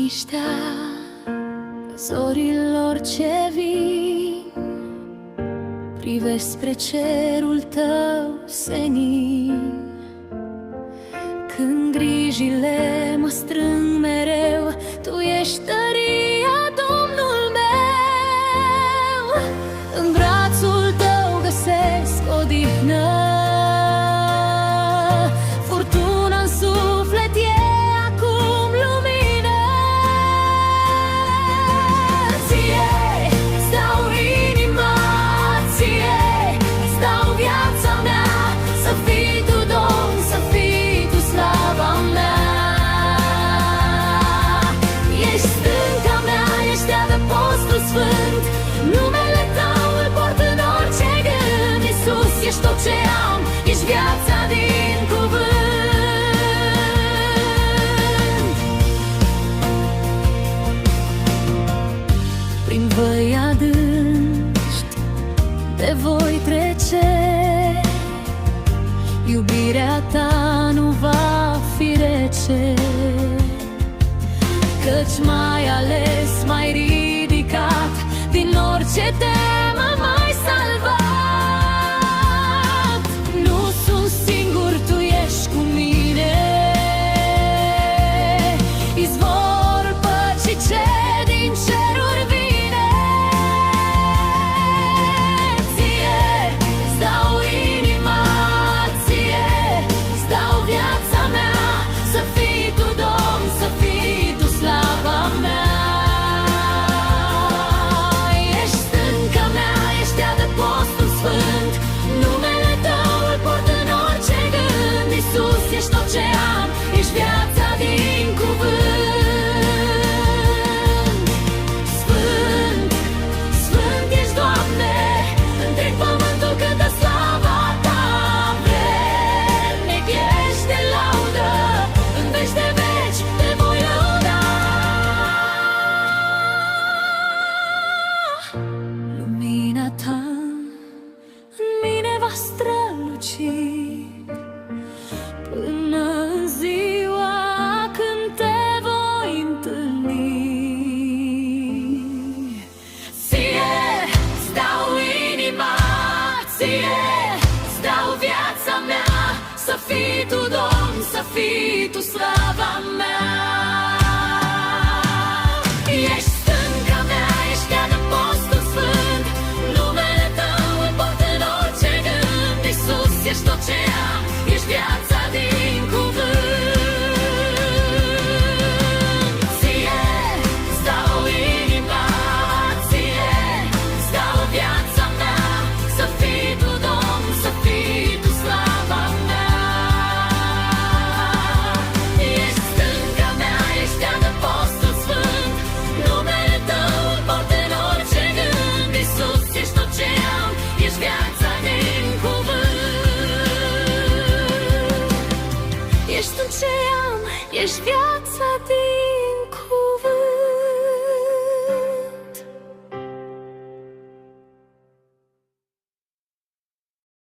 liniștea zorilor ce vin, privesc spre cerul tău senin. Când grijile mă strâng mereu, tu ești tăria, Domnul meu. În brațul tău găsesc odihnă, furtuna în suflet e acum lumină. Ție stau inima, ție stau viața mea, să fii tu Domn, să fii tu slava mea. Ești stânca mea, ești adăpostul sfânt, numele tău îl port în orice gând. Iisus, ești tot ce am, ești viața din cuvânt. Prin văi adânci te voi trece, iubirea ta nu va fi rece, căci m-ai ales, m-ai ridicat, din orice temă m-ai salvat. Nu sunt singur, tu ești cu mine, izvor păcii ce din ceruri vine. Ție stau inima, ție stau viața mea, să fii tu Domn, să fii tu slava mea. Ești stânca mea, ești adăpostul sfânt, numele tău îl port în orice gând. Iisus, ești tot ce am, ești viața din cuvânt. Sfânt, sfânt ești, Doamne, întreg pământul cântă slava ta. Vrednic ești de laudă, în veci de veci te voi lăuda. Lumina ta în mine va străluci până în ziua când te voi întâlni. Ție stau inima, ție stau viața mea, să fii tu Domn, să fii tu slava mea. Ești stânca mea, ești adăpostul sfânt, numele tău îl port în orice gând. Iisus, ești tot ce am, ești viața din cuvânt. Ție stau inima, ție stau viața mea, să fii tu Domn, să fii tu slava mea. Ești stânca mea, ești adăpostul sfânt, numele tău îl port în orice gând. Iisus, ești tot ce am, ești viața din cuvânt. Ești tot ce am, ești viața din